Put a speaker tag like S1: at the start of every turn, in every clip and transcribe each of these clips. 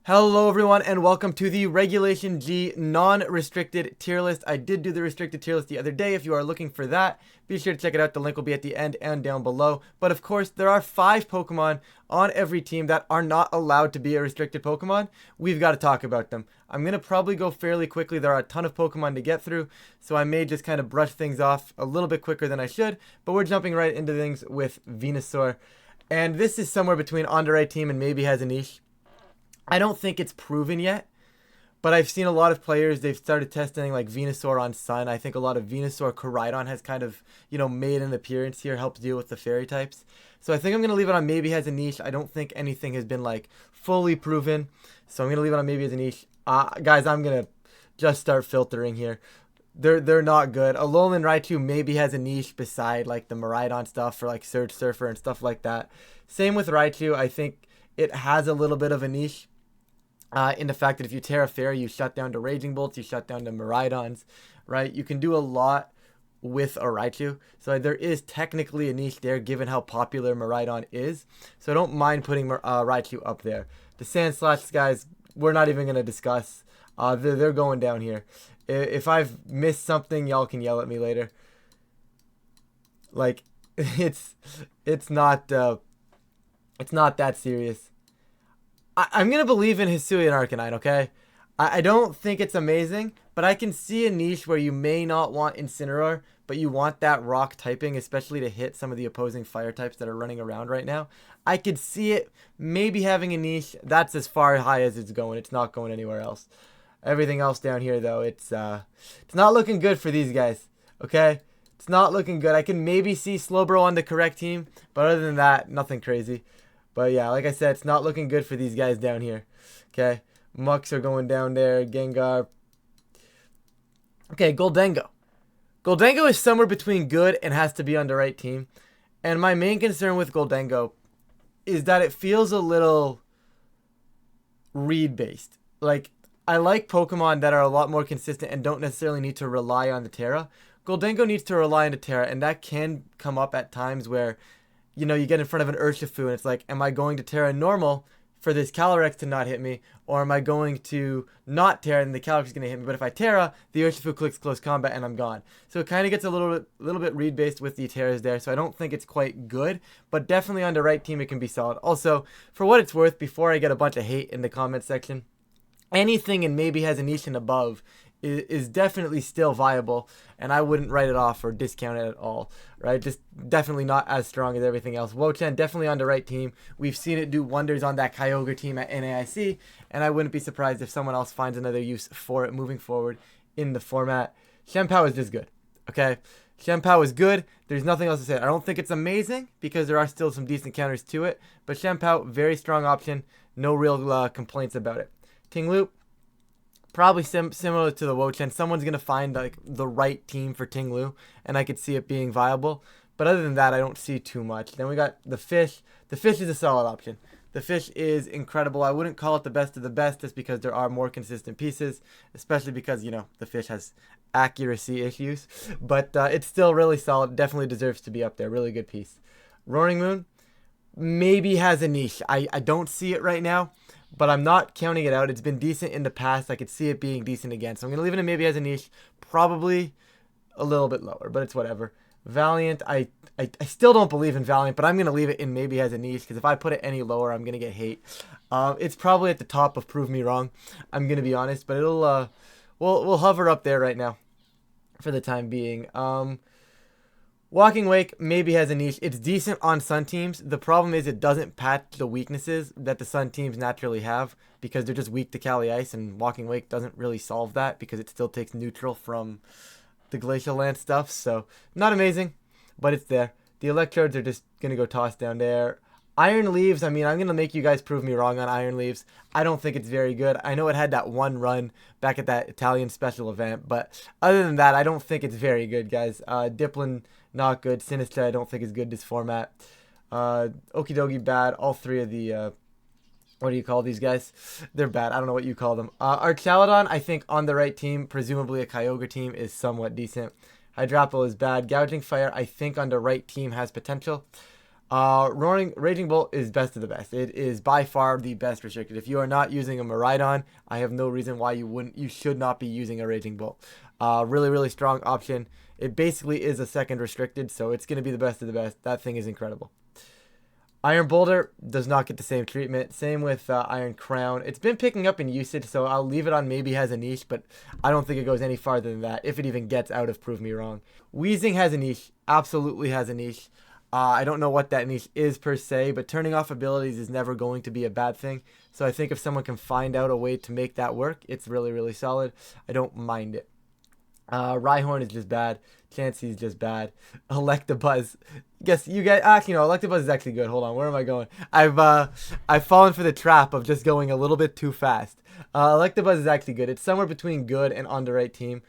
S1: Hello everyone and welcome to the Regulation G non-restricted tier list. I did do the restricted tier list the other day. If you are looking for that, be sure to check it out. The link will be at the end and down below. But of course, there are 5 Pokemon on every team that are not allowed to be a restricted Pokemon. We've got to talk about them. I'm going to probably go fairly quickly. There are a ton of Pokemon to get through, so I may just kind of brush things off a little bit quicker than I should. But we're jumping right into things with Venusaur. And this is somewhere between on the right team and maybe has a niche. I don't think it's proven yet, but I've seen a lot of players, they've started testing like Venusaur on Sun. I think a lot of Venusaur Koraidon has kind of, made an appearance here, helped deal with the fairy types. So I think I'm going to leave it on maybe has a niche. I don't think anything has been like fully proven. So I'm going to leave it on maybe has a niche. Guys, I'm going to just start filtering here. They're not good. Alolan Raichu maybe has a niche beside like the Miraidon stuff for like Surge Surfer and stuff like that. Same with Raichu. I think it has a little bit of a niche. In the fact that if you Terra Fairy, you shut down to Raging Bolts, you shut down to Miraidons, right? You can do a lot with a Raichu. So there is technically a niche there given how popular Miraidon is. So I don't mind putting Raichu up there. The Sandslash guys, we're not even going to discuss. They're going down here. If I've missed something, y'all can yell at me later. Like, it's not that serious. I'm going to believe in Hisuian Arcanine, okay? I don't think it's amazing, but I can see a niche where you may not want Incineroar, but you want that rock typing, especially to hit some of the opposing fire types that are running around right now. I could see it maybe having a niche. That's as far high as it's going. It's not going anywhere else. Everything else down here, though, it's not looking good for these guys, okay? It's not looking good. I can maybe see Slowbro on the correct team, but other than that, nothing crazy. But yeah, like I said, it's not looking good for these guys down here. Okay, Mucks are going down there. Gengar. Okay, Goldengo. Goldengo is somewhere between good and has to be on the right team. And my main concern with Goldengo is that it feels a little read-based. Like, I like Pokemon that are a lot more consistent and don't necessarily need to rely on the Terra. Goldengo needs to rely on the Terra, and that can come up at times where you get in front of an Urshifu and it's like, am I going to Terra normal for this Calyrex to not hit me? Or am I going to not Terra and the Calyrex is going to hit me? But if I Terra, the Urshifu clicks close combat and I'm gone. So it kind of gets a little bit read-based with the Terras there. So I don't think it's quite good, but definitely on the right team it can be solid. Also, for what it's worth, before I get a bunch of hate in the comment section, anything in maybe has a niche and above is definitely still viable, and I wouldn't write it off or discount it at all, right? Just definitely not as strong as everything else. Wo-Chen definitely on the right team. We've seen it do wonders on that Kyogre team at NAIC, and I wouldn't be surprised if someone else finds another use for it moving forward in the format. Shenpao is just good, okay? Shenpao is good. There's nothing else to say. I don't think it's amazing because there are still some decent counters to it, but Shenpao, very strong option. No real complaints about it. Tinglu, probably similar to the Wo-Chen. Someone's going to find like the right team for Tinglu, and I could see it being viable. But other than that, I don't see too much. Then we got the Fish. The Fish is a solid option. The Fish is incredible. I wouldn't call it the best of the best just because there are more consistent pieces, especially because, the Fish has accuracy issues. But it's still really solid. Definitely deserves to be up there. Really good piece. Roaring Moon maybe has a niche. I don't see it right now, but I'm not counting it out. It's been decent in the past. I could see it being decent again. So I'm going to leave it in maybe as a niche. Probably a little bit lower, but it's whatever. Valiant, I still don't believe in Valiant, but I'm going to leave it in maybe as a niche because if I put it any lower, I'm going to get hate. It's probably at the top of Prove Me Wrong. I'm going to be honest, but it'll we'll hover up there right now for the time being. Walking Wake maybe has a niche. It's decent on Sun teams. The problem is it doesn't patch the weaknesses that the Sun teams naturally have because they're just weak to Cali Ice, and Walking Wake doesn't really solve that because it still takes neutral from the Glacial Land stuff. So not amazing, but it's there. The Electrodes are just going to go toss down there. Iron Leaves, I'm going to make you guys prove me wrong on Iron Leaves. I don't think it's very good. I know it had that one run back at that Italian special event, but other than that, I don't think it's very good, guys. Dipplin, not good. Sinistra, I don't think is good this format. Okidogi, bad. All three of the, what do you call these guys? They're bad. I don't know what you call them. Archaladon, I think on the right team, presumably a Kyogre team, is somewhat decent. Hydrapple is bad. Gouging Fire, I think on the right team has potential. Raging Bolt is best of the best. It is by far the best restricted. If you are not using a Miraidon, I have no reason why you should not be using a Raging Bolt. Really, really strong option. It basically is a second restricted, so it's going to be the best of the best. That thing is incredible. Iron Boulder does not get the same treatment. Same with Iron Crown. It's been picking up in usage, so I'll leave it on maybe has a niche, but I don't think it goes any farther than that, if it even gets out of Prove Me Wrong. Wheezing has a niche. Absolutely has a niche. I don't know what that niche is per se, but turning off abilities is never going to be a bad thing. So I think if someone can find out a way to make that work, it's really, really solid. I don't mind it. Rhyhorn is just bad. Chansey is just bad. Electabuzz. Guess you guys actually no, Electabuzz is actually good. Hold on, where am I going? I've fallen for the trap of just going a little bit too fast. Electabuzz is actually good. It's somewhere between good and underrated team.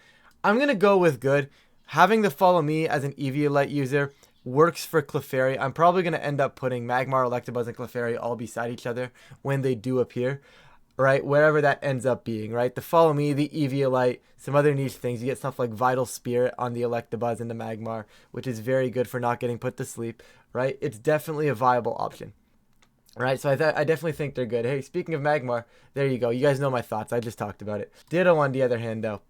S1: I'm gonna go with good. Having the Follow Me as an Eviolite user works for Clefairy. I'm probably gonna end up putting Magmar, Electabuzz, and Clefairy all beside each other when they do appear. Right, wherever that ends up being, right? The Follow Me, the Eviolite, some other niche things. You get stuff like Vital Spirit on the Electabuzz and the Magmar, which is very good for not getting put to sleep, right? It's definitely a viable option, right? So I definitely think they're good. Hey, speaking of Magmar, there you go. You guys know my thoughts. I just talked about it. Ditto on the other hand, though.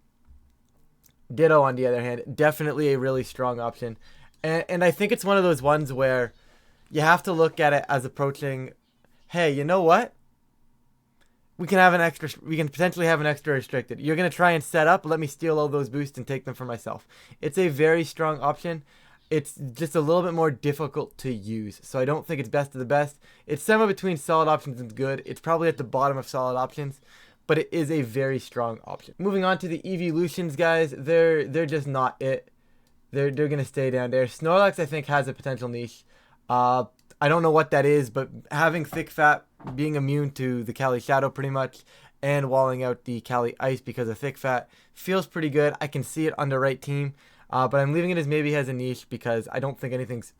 S1: Ditto on the other hand, definitely a really strong option. And I think it's one of those ones where you have to look at it as approaching, hey, you know what? We can potentially have an extra restricted. You're going to try and set up, let me steal all those boosts and take them for myself. It's a very strong option. It's just a little bit more difficult to use. So I don't think it's best of the best. It's somewhere between solid options and good. It's probably at the bottom of solid options, but it is a very strong option. Moving on to the evolutions, guys. They're just not it. They're going to stay down there. Snorlax, I think, has a potential niche. I don't know what that is, but having Thick Fat, being immune to the Cali Shadow pretty much, and walling out the Cali Ice because of Thick Fat feels pretty good. I can see it on the right team, but I'm leaving it as maybe has a niche because I don't think anything's,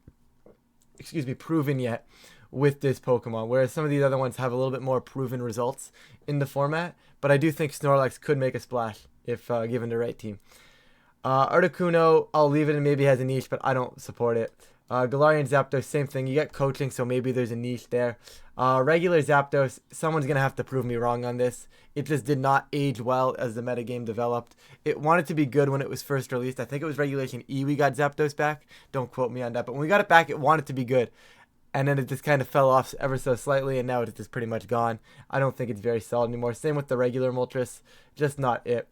S1: proven yet with this Pokemon, whereas some of these other ones have a little bit more proven results in the format, but I do think Snorlax could make a splash if given the right team. Articuno, I'll leave it and maybe has a niche, but I don't support it. Galarian Zapdos, same thing. You get coaching, so maybe there's a niche there. Regular Zapdos, someone's going to have to prove me wrong on this. It just did not age well as the metagame developed. It wanted to be good when it was first released. I think it was Regulation E we got Zapdos back. Don't quote me on that. But when we got it back, it wanted to be good. And then it just kind of fell off ever so slightly, and now it's just pretty much gone. I don't think it's very solid anymore. Same with the regular Moltres. Just not it.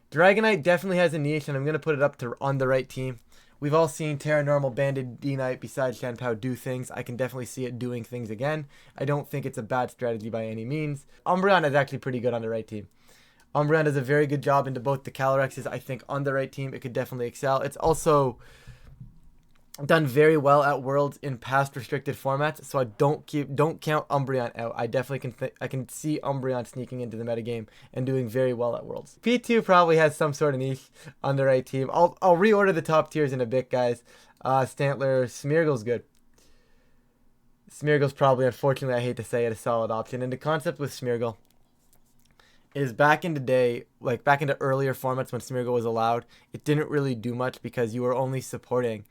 S1: Dragonite definitely has a niche, and I'm going to put it up to on the right team. We've all seen Terra Normal Banded D-Knight besides Shanpao do things. I can definitely see it doing things again. I don't think it's a bad strategy by any means. Umbreon is actually pretty good on the right team. Umbreon does a very good job into both the Calorexes. I think on the right team, it could definitely excel. It's also done very well at Worlds in past restricted formats, so I don't count Umbreon out. I definitely can see Umbreon sneaking into the metagame and doing very well at Worlds. P2 probably has some sort of niche on the right team. I'll reorder the top tiers in a bit, guys. Stantler, Smeargle's good. Smeargle's probably, unfortunately, I hate to say it, a solid option. And the concept with Smeargle is back in the day, like back into earlier formats when Smeargle was allowed, it didn't really do much because you were only supporting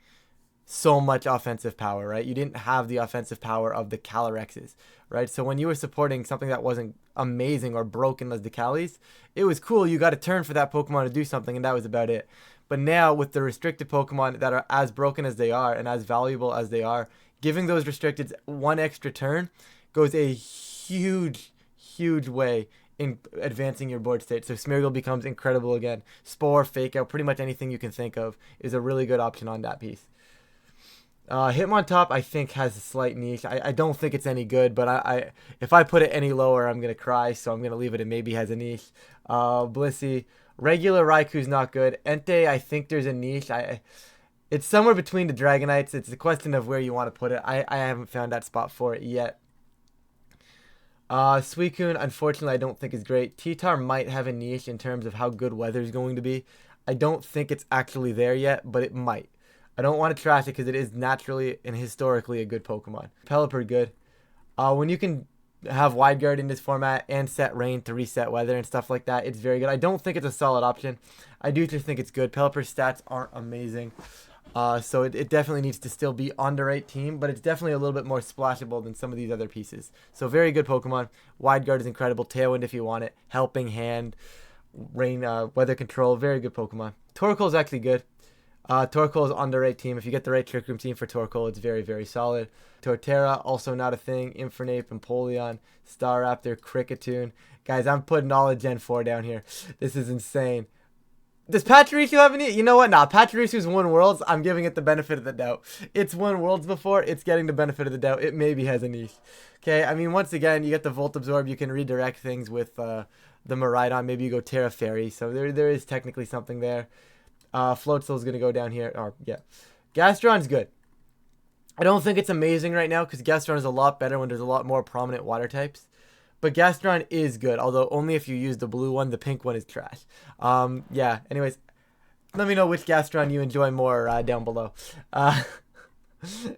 S1: so much offensive power, right? You didn't have the offensive power of the Calorexes, right? So when you were supporting something that wasn't amazing or broken as the Calis, it was cool. You got a turn for that Pokemon to do something, and that was about it. But now with the restricted Pokemon that are as broken as they are and as valuable as they are, giving those restricted one extra turn goes a huge, huge way in advancing your board state. So Smeargle becomes incredible again. Spore, Fake Out, pretty much anything you can think of is a really good option on that piece. Hitmontop, I think, has a slight niche. I don't think it's any good, but if I put it any lower, I'm going to cry, so I'm going to leave it and maybe has a niche. Blissey. Regular Raikou's not good. Entei, I think there's a niche. It's somewhere between the Dragonites. It's a question of where you want to put it. I haven't found that spot for it yet. Suicune, unfortunately, I don't think is great. T-Tar might have a niche in terms of how good weather's going to be. I don't think it's actually there yet, but it might. I don't want to trash it because it is naturally and historically a good Pokemon. Pelipper, good. When you can have Wide Guard in this format and set rain to reset weather and stuff like that, it's very good. I don't think it's a solid option. I do just think it's good. Pelipper's stats aren't amazing. So it definitely needs to still be underrate team, but it's definitely a little bit more splashable than some of these other pieces. So very good Pokemon. Wide Guard is incredible. Tailwind if you want it. Helping Hand. Rain, Weather Control. Very good Pokemon. Torkoal is actually good. Torkoal is underrate team. If you get the right Trick Room team for Torkoal, it's very, very solid. Torterra, also not a thing. Infernape, Empoleon, Staraptor, Kricketune. Guys, I'm putting all of Gen 4 down here. This is insane. Does Pachirisu have any? You know what? Nah, Pachirisu's won Worlds. I'm giving it the benefit of the doubt. It's won Worlds before. It's getting the benefit of the doubt. It maybe has a niche. Okay, I mean, once again, you get the Volt Absorb. You can redirect things with the Miraidon. Maybe you go Terra Fairy. So there is technically something there. Floatzel is going to go down here. Or, yeah. Gastron's good. I don't think it's amazing right now because Gastron is a lot better when there's a lot more prominent water types. But Gastron is good, although only if you use the blue one. The pink one is trash. Yeah, anyways, let me know which Gastron you enjoy more down below.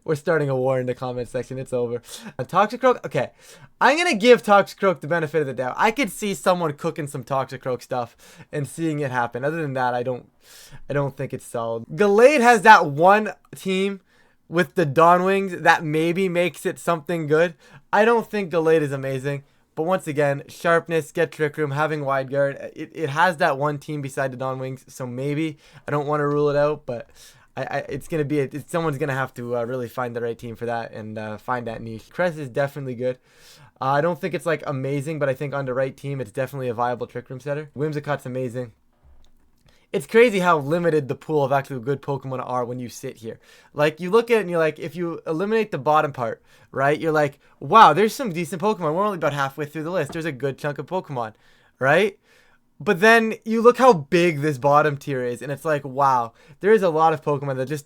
S1: We're starting a war in the comment section. It's over. Toxicroak, okay. I'm going to give Toxicroak the benefit of the doubt. I could see someone cooking some Toxicroak stuff and seeing it happen. Other than that, I don't think it's solid. Gallade has that one team with the Dawnwings that maybe makes it something good. I don't think Gallade is amazing. But once again, sharpness, get Trick Room, having Wide Guard. It has that one team beside the Dawnwings, so maybe. I don't want to rule it out, but it's going to be... someone's going to have to really find the right team for that and find that niche. Crest is definitely good. I don't think it's like amazing, but I think on the right team, it's definitely a viable Trick Room setter. Whimsicott's amazing. It's crazy how limited the pool of actually good Pokemon are when you sit here. Like, you look at it and you're like, if you eliminate the bottom part, right? You're like, wow, there's some decent Pokemon. We're only about halfway through the list. There's a good chunk of Pokemon, right? But then you look how big this bottom tier is, and it's like, wow, there is a lot of Pokemon that just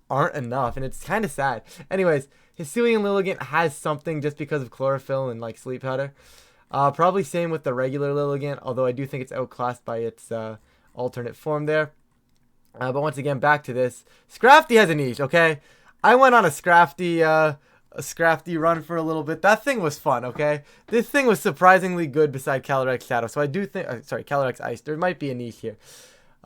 S1: aren't enough, and it's kind of sad. Anyways, Hisuian Lilligant has something just because of Chlorophyll and, like, Sleep Powder. Probably same with the regular Lilligant, although I do think it's outclassed by its... alternate form there. But once again, back to this. Scrafty has a niche, okay? I went on a Scrafty run for a little bit. That thing was fun, okay? This thing was surprisingly good beside Calyrex Shadow. So I do think... sorry, Calyrex Ice. There might be a niche here.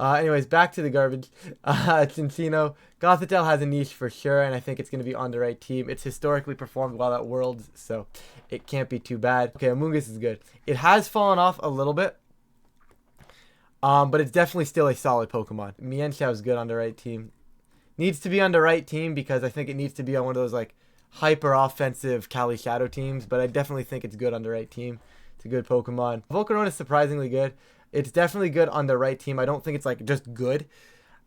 S1: Anyways, back to the garbage. Cinccino. Gothitelle has a niche for sure, and I think it's going to be on the right team. It's historically performed well at Worlds, so it can't be too bad. Okay, Amoonguss is good. It has fallen off a little bit. But it's definitely still a solid Pokemon. Mienshao is good on the right team. Needs to be on the right team because I think it needs to be on one of those like hyper offensive Cali Shadow teams. But I definitely think it's good on the right team. It's a good Pokemon. Volcarona is surprisingly good. It's definitely good on the right team. I don't think it's like just good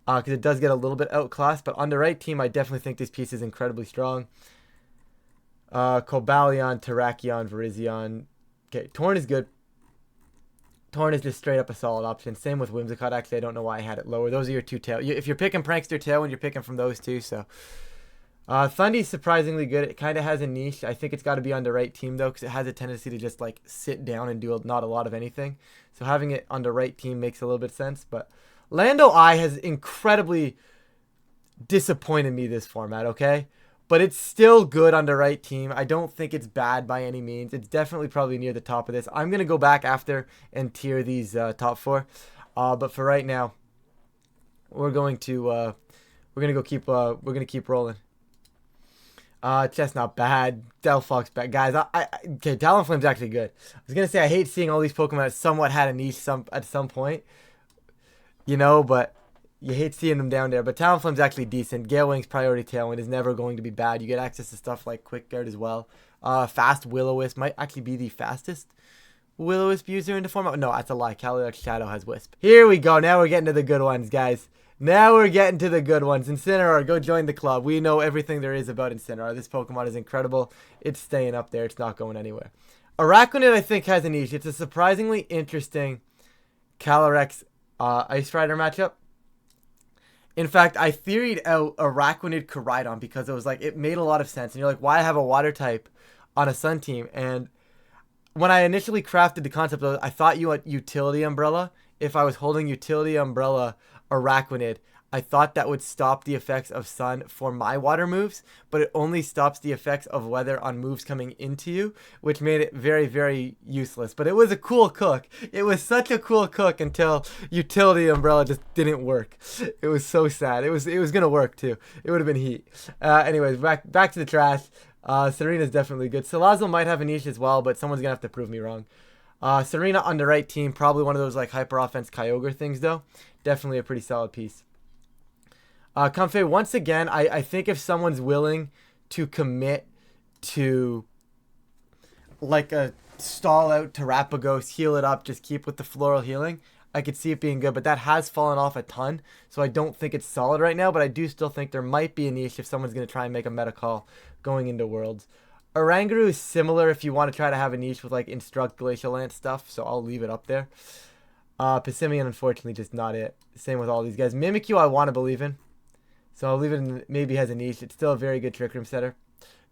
S1: because it does get a little bit outclassed. But on the right team, I definitely think this piece is incredibly strong. Cobalion, Terrakion, Virizion. Okay, Torn is good. Torn is just straight up a solid option. Same with Whimsicott. Actually, I don't know why I had it lower. Those are your two tail. If you're picking Prankster Tailwind, you're picking from those two. So, Thundy's surprisingly good. It kind of has a niche. I think it's got to be on the right team, though, because it has a tendency to just, like, sit down and do not a lot of anything. So, having it on the right team makes a little bit of sense. But Lando Eye has incredibly disappointed me this format, okay? But it's still good on the right team. I don't think it's bad by any means. It's definitely probably near the top of this. I'm going to go back after and tier these top four. But for right now, we're going to keep rolling. Chestnut bad. Delphox bad. Guys, okay, Talonflame's actually good. I was going to say I hate seeing all these Pokemon that somewhat had a niche at some point. You know, but you hate seeing them down there. But Talonflame's actually decent. Gale Wing's Priority Tailwind is never going to be bad. You get access to stuff like Quick Guard as well. Fast Will-O-Wisp might actually be the fastest Will-O-Wisp user in the format. No, that's a lie. Calyrex Shadow has Wisp. Here we go. Now we're getting to the good ones, guys. Now we're getting to the good ones. Incineroar, go join the club. We know everything there is about Incineroar. This Pokemon is incredible. It's staying up there. It's not going anywhere. Araquanid, I think, has a niche. It's a surprisingly interesting Calyrex Ice Rider matchup. In fact, I theoried out Araquanid Koraidon because it was like, it made a lot of sense. And you're like, why have a water type on a sun team? And when I initially crafted the concept of, I thought you had Utility Umbrella. If I was holding Utility Umbrella Araquanid, I thought that would stop the effects of sun for my water moves, but it only stops the effects of weather on moves coming into you, which made it very, very useless. But it was a cool cook. It was such a cool cook until utility umbrella just didn't work. It was so sad. It was gonna work too. It would have been heat. Anyways, back to the trash. Serena's definitely good. Salazzle might have a niche as well, but someone's gonna have to prove me wrong. Serena on the right team, probably one of those like hyper offense Kyogre things though. Definitely a pretty solid piece. Comfey, once again, I think if someone's willing to commit to like a stall out Terapagos, heal it up, just keep with the floral healing, I could see it being good, but that has fallen off a ton, so I don't think it's solid right now, but I do still think there might be a niche if someone's going to try and make a meta call going into Worlds. Oranguru is similar if you want to try to have a niche with like Instruct Glacial Lance stuff, so I'll leave it up there. Passimian, unfortunately, just not it. Same with all these guys. Mimikyu, I want to believe in. So I'll leave it in, maybe has a niche. It's still a very good Trick Room setter.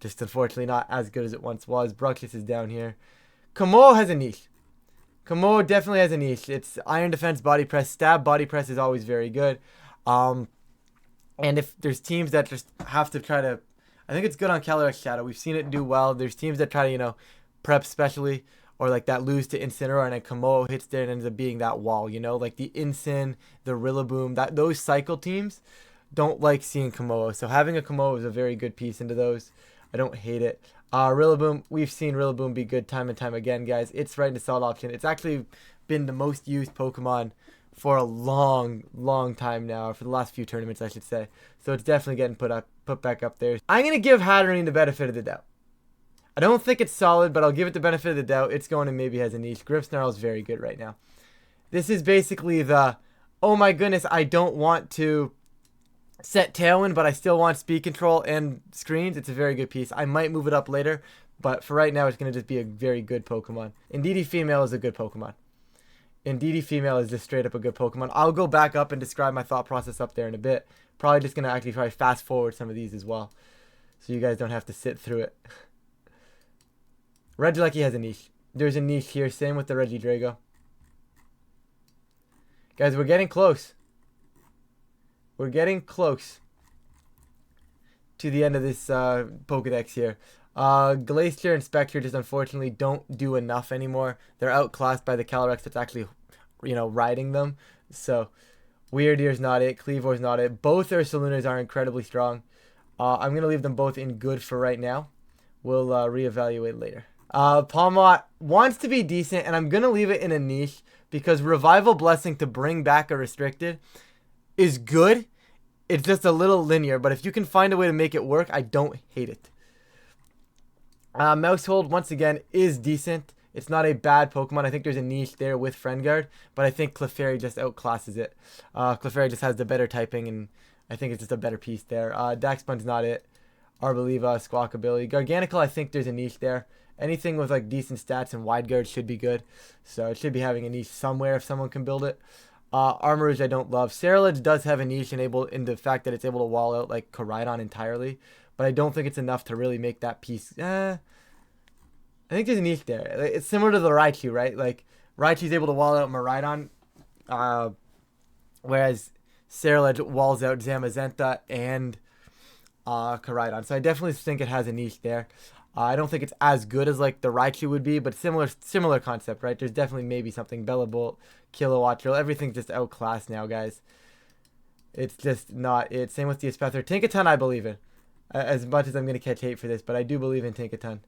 S1: Just unfortunately not as good as it once was. Bruxius is down here. Komodo has a niche. Komodo definitely has a niche. It's Iron Defense, Body Press. Stab, Body Press is always very good. And if there's teams that just have to try to... I think it's good on Calyrex Shadow. We've seen it do well. There's teams that try to, you know, prep specially. Or like that lose to Incineroar and then Komodo hits there and ends up being that wall. You know, like the Incin, the Rillaboom. Those cycle teams... don't like seeing Komodo, so having a Komodo is a very good piece into those. I don't hate it. Rillaboom, we've seen Rillaboom be good time and time again, guys. It's right in the solid option. It's actually been the most used Pokemon for a long, long time now, for the last few tournaments, I should say. So it's definitely getting put back up there. I'm going to give Hatterene the benefit of the doubt. I don't think it's solid, but I'll give it the benefit of the doubt. It's going to maybe has a niche. Grimmsnarl is very good right now. This is basically the, oh my goodness, I don't want to set Tailwind, but I still want speed control and screens. It's a very good piece. I might move it up later, but for right now, it's going to just be a very good Pokemon. Indeedee Female is a good Pokemon. Indeedee Female is just straight up a good Pokemon. I'll go back up and describe my thought process up there in a bit. Probably just going to actually try fast forward some of these as well, so you guys don't have to sit through it. Regieleki has a niche. There's a niche here. Same with the Regidrago. Guys, we're getting close. We're getting close to the end of this Pokedex here. Glacier and Spectre just unfortunately don't do enough anymore. They're outclassed by the Calyrex that's actually, you know, riding them. So, Weirdeer's not it. Cleavor's not it. Both Ursalunas are incredibly strong. I'm going to leave them both in good for right now. We'll reevaluate later. Palmot wants to be decent, and I'm going to leave it in a niche because Revival Blessing to bring back a restricted is good. It's just a little linear, but if you can find a way to make it work, I don't hate it. Mousehold, once again, is decent. It's not a bad Pokemon. I think there's a niche there with Friend Guard, but I think Clefairy just outclasses it. Clefairy just has the better typing, and I think it's just a better piece there. Daxpun's not it. Arboliva, Squawkabilly. Garganacl, I think there's a niche there. Anything with like decent stats and wide guard should be good. So it should be having a niche somewhere if someone can build it. Armarouge I don't love. Cerulege does have a niche in the fact that it's able to wall out like Koraidon entirely, but I don't think it's enough to really make that piece. I think there's a niche there. It's similar to the Raichu, right? Like Raichu's able to wall out Miraidon, whereas Cerulege walls out Zamazenta and Koraidon. So I definitely think it has a niche there. I don't think it's as good as like the Raichu would be, but similar concept, right? There's definitely maybe something. Bellabolt, Kilowatt Drill, everything's just outclassed now, guys. It's just not it. Same with the Espethor. Tinkaton I believe in. As much as I'm going to catch hate for this, but I do believe in Tinkaton.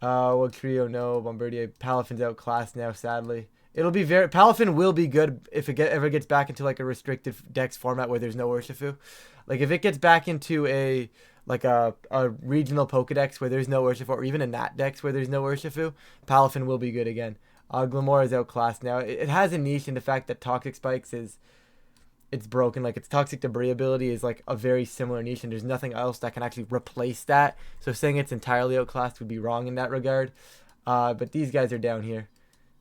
S1: Well, Trio, no. Bombardier. Palafin's outclassed now, sadly. It'll be Palafin will be good if it ever gets back into like a restricted dex format where there's no Urshifu. Like if it gets back into a regional Pokedex where there's no Urshifu, or even a Nat Dex where there's no Urshifu, Palafin will be good again. Glamora is outclassed now. It has a niche in the fact that Toxic Spikes it's broken. Like its Toxic Debris ability is like a very similar niche, and there's nothing else that can actually replace that. So saying it's entirely outclassed would be wrong in that regard. But these guys are down here.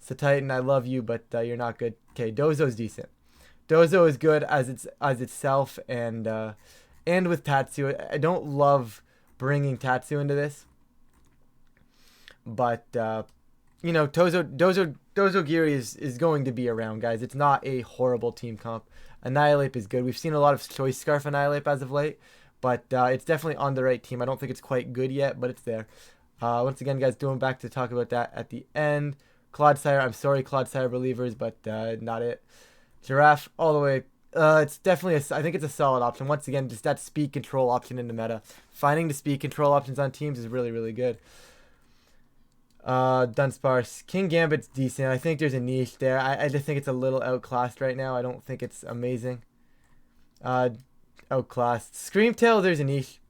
S1: So Titan, I love you, but you're not good. Okay, Dozo's decent. Dozo is good as itself, and with Tatsu. I don't love bringing Tatsu into this, but you know, Dozogiri is going to be around, guys. It's not a horrible team comp. Annihilate is good. We've seen a lot of Choice Scarf Annihilate as of late, but it's definitely on the right team. I don't think it's quite good yet, but it's there. Once again, guys, going back to talk about that at the end. Clodsire, I'm sorry, Clodsire believers, but not it. Giraffe, all the way. It's definitely, I think it's a solid option. Once again, just that speed control option in the meta. Finding the speed control options on teams is really, really good. Dunsparce. King Gambit's decent. I think there's a niche there. I just think it's a little outclassed right now. I don't think it's amazing. Outclassed. Screamtail, there's a niche.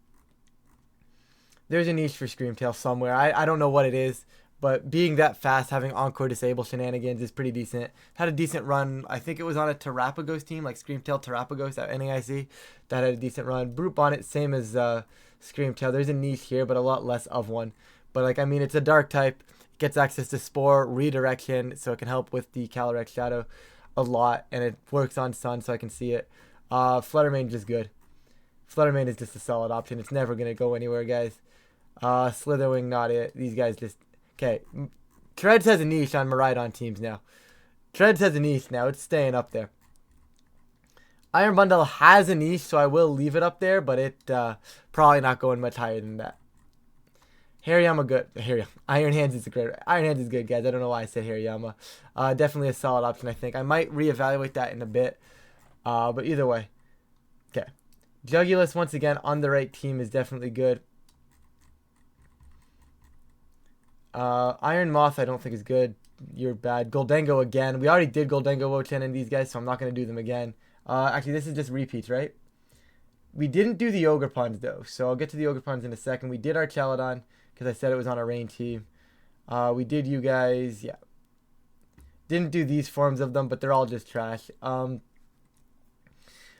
S1: There's a niche for Screamtail somewhere. I don't know what it is, but being that fast, having Encore Disable shenanigans is pretty decent. Had a decent run. I think it was on a Terrapagos team, like Screamtail Terrapagos at NAIC. That had a decent run. Brute Bonnet, same as Screamtail. There's a niche here, but a lot less of one. But, like, I mean, it's a dark type. It gets access to Spore, Redirection, so it can help with the Calyrex Shadow a lot. And it works on Sun, so I can see it. Fluttermane just good. Fluttermane is just a solid option. It's never going to go anywhere, guys. Slitherwing, not it. These guys just... Okay. Treads has a niche on Miraidon teams now. Treads has a niche now. It's staying up there. Iron Bundle has a niche, so I will leave it up there, but it probably not going much higher than that. Hariyama good. Iron Hands is a great. Iron Hands is good, guys. I don't know why I said Hariyama. Definitely a solid option, I think. I might reevaluate that in a bit. But either way. Okay. Jugulus, once again, on the right team is definitely good. Iron Moth, I don't think is good. You're bad. Goldengo again. We already did Goldengo, Wochen, and these guys, so I'm not going to do them again. Actually, this is just repeats, right? We didn't do the Ogerpons, though, so I'll get to the Ogerpons in a second. We did our Chaladon, because I said it was on a rain team. We did you guys, yeah. Didn't do these forms of them, but they're all just trash.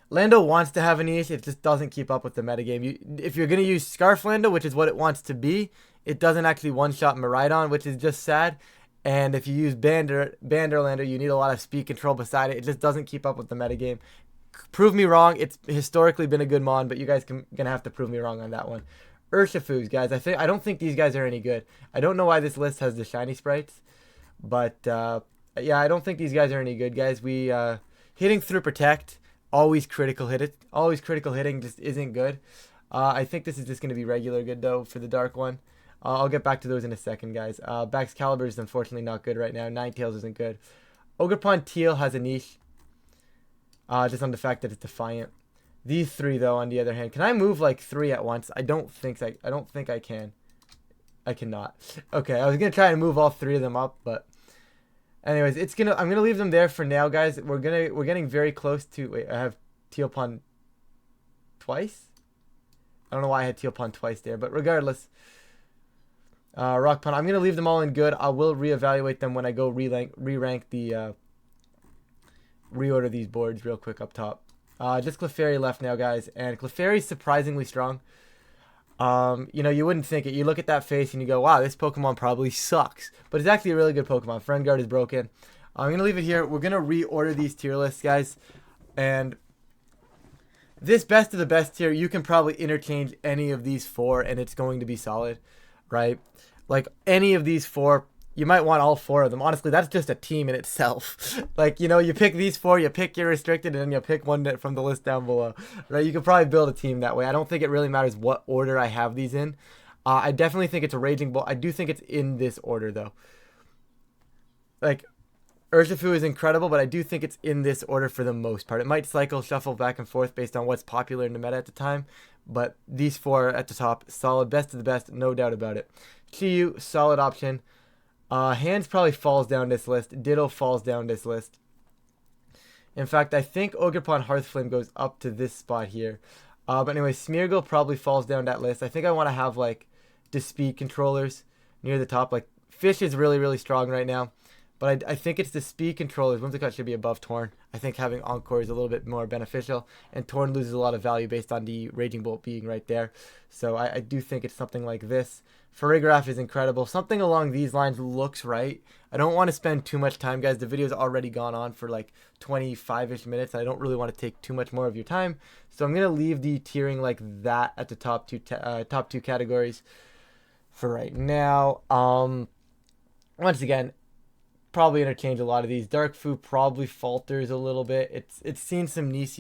S1: Lando wants to have a niche. It just doesn't keep up with the metagame. If you're going to use Scarf Lando, which is what it wants to be, it doesn't actually one-shot Miraidon, which is just sad. And if you use Bander Lando, you need a lot of speed control beside it. It just doesn't keep up with the metagame. Prove me wrong. It's historically been a good mon, but you guys going to have to prove me wrong on that one. Urshifus, guys. I don't think these guys are any good. I don't know why this list has the shiny sprites. But, yeah, I don't think these guys are any good, guys. We, hitting through Protect... Always critical hitting just isn't good. I think this is just going to be regular good, though, for the dark one. I'll get back to those in a second, guys. Baxcalibur is unfortunately not good right now. Ninetales isn't good. Ogerpon Teal has a niche. Just on the fact that it's Defiant. These three, though, on the other hand. Can I move, like, 3 at once? I don't think I can. I cannot. Okay, I was going to try and move all 3 of them up, but... Anyways, I'm gonna leave them there for now, guys. We're getting very close to. Wait, I have Tealpon twice. I don't know why I had Tealpon twice there, but regardless, Rockpon. I'm gonna leave them all in good. I will reevaluate them when I go re-rank the reorder these boards real quick up top. Just Clefairy left now, guys, and Clefairy's surprisingly strong. You know, you wouldn't think it. You look at that face and you go, wow, this Pokemon probably sucks. But it's actually a really good Pokemon. Friend Guard is broken. I'm going to leave it here. We're going to reorder these tier lists, guys. And this best of the best tier, you can probably interchange any of these 4 and it's going to be solid, right? Like, any of these 4, you might want all 4 of them. Honestly, that's just a team in itself. Like, you know, you pick these 4, you pick your restricted, and then you pick one from the list down below, right? You could probably build a team that way. I don't think it really matters what order I have these in. I definitely think it's a Raging Bull. I do think it's in this order, though. Like, Urshifu is incredible, but I do think it's in this order for the most part. It might shuffle back and forth based on what's popular in the meta at the time, but these 4 at the top, solid, best of the best, no doubt about it. Chiyu, solid option. Hands probably falls down this list. Ditto falls down this list. In fact, I think Ogerpon Hearthflame goes up to this spot here. But anyway, Smeargle probably falls down that list. I think I want to have, like, the speed controllers near the top. Like, Fish is really, really strong right now. But I think it's the speed controllers. Whimsicott should be above Torn. I think having Encore is a little bit more beneficial. And Torn loses a lot of value based on the Raging Bolt being right there. So I do think it's something like this. Farigiraf is incredible. Something along these lines looks right. I don't want to spend too much time, guys. The video's already gone on for like 25-ish minutes. I don't really want to take too much more of your time. So I'm going to leave the tiering like that at the top two categories for right now. Once again, probably interchange a lot of these. Dark Fu probably falters a little bit. It's seen some niche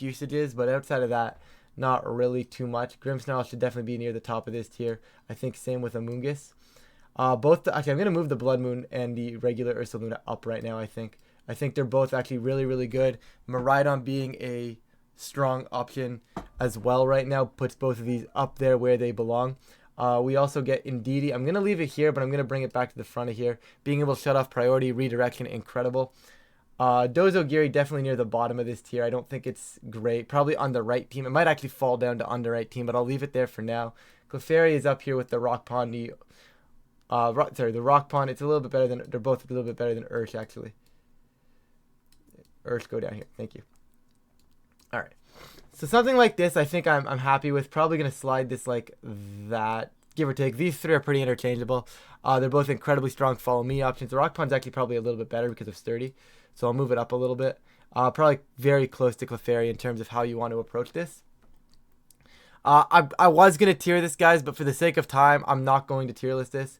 S1: usages, but outside of that, not really too much. Grimmsnarl should definitely be near the top of this tier. I think same with Amoonguss. Actually, I'm gonna move the Blood Moon and the regular Ursaluna up right now. I think they're both actually really good. Miraidon being a strong option as well right now puts both of these up there where they belong. We also get Indeedee. I'm going to leave it here, but I'm going to bring it back to the front of here. Being able to shut off priority, redirection, incredible. Dozogiri definitely near the bottom of this tier. I don't think it's great. Probably on the right team. It might actually fall down to on the right team, but I'll leave it there for now. Clefairy is up here with the Rock Pond. The Rock Pond. It's a little bit better than, they're both a little bit better than Ursh, actually. Ursh, go down here. Thank you. All right. So something like this, I think I'm happy with. Probably going to slide this like that, give or take. These three are pretty interchangeable. They're both incredibly strong follow me options. The Rock Pond's actually probably a little bit better because of sturdy. So I'll move it up a little bit. Probably very close to Clefairy in terms of how you want to approach this. I was going to tier this, guys, but for the sake of time, I'm not going to tier list this.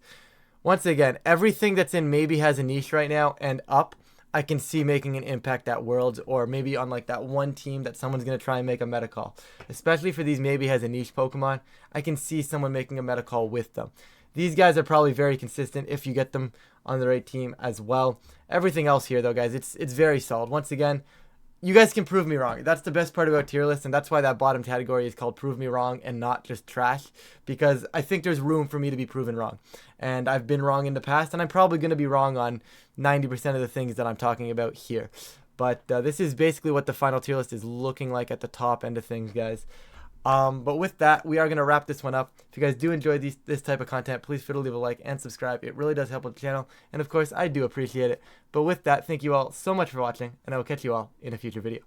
S1: Once again, everything that's in maybe has a niche right now and up, I can see making an impact at Worlds or maybe on like that one team that someone's going to try and make a meta call. Especially for these maybe has a niche Pokemon, I can see someone making a meta call with them. These guys are probably very consistent if you get them on the right team as well. Everything else here though, guys, it's very solid. Once again, you guys can prove me wrong. That's the best part about tier list, and that's why that bottom category is called prove me wrong and not just trash, because I think there's room for me to be proven wrong. And I've been wrong in the past, and I'm probably going to be wrong on 90% of the things that I'm talking about here. But this is basically what the final tier list is looking like at the top end of things, guys. But with that, we are going to wrap this one up. If you guys do enjoy this type of content, please feel free to leave a like and subscribe. It really does help with the channel. And of course, I do appreciate it. But with that, thank you all so much for watching, and I will catch you all in a future video.